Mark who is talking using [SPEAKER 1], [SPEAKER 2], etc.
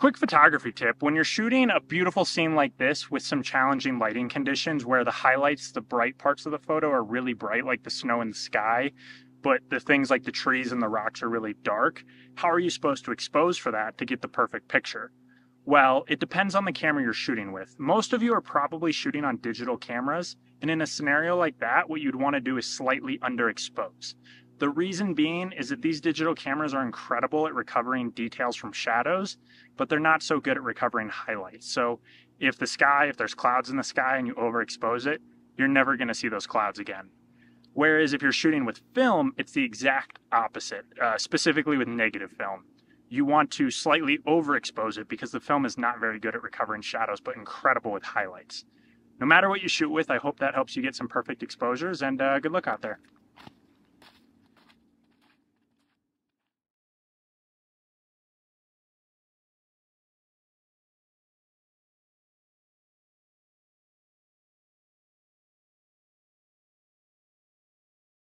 [SPEAKER 1] Quick photography tip. When you're shooting a beautiful scene like this with some challenging lighting conditions where the highlights, the bright parts of the photo are really bright, like the snow in the sky, but the things like the trees and the rocks are really dark, how are you supposed to expose for that to get the perfect picture? Well, it depends on the camera you're shooting with. Most of you are probably shooting on digital cameras, and in a scenario like that, what you'd want to do is slightly underexpose. The reason being is that these digital cameras are incredible at recovering details from shadows, but they're not so good at recovering highlights. So if there's clouds in the sky and you overexpose it, you're never going to see those clouds again. Whereas if you're shooting with film, it's the exact opposite, specifically with negative film. You want to slightly overexpose it because the film is not very good at recovering shadows, but incredible with highlights. No matter what you shoot with, I hope that helps you get some perfect exposures, and good luck out there.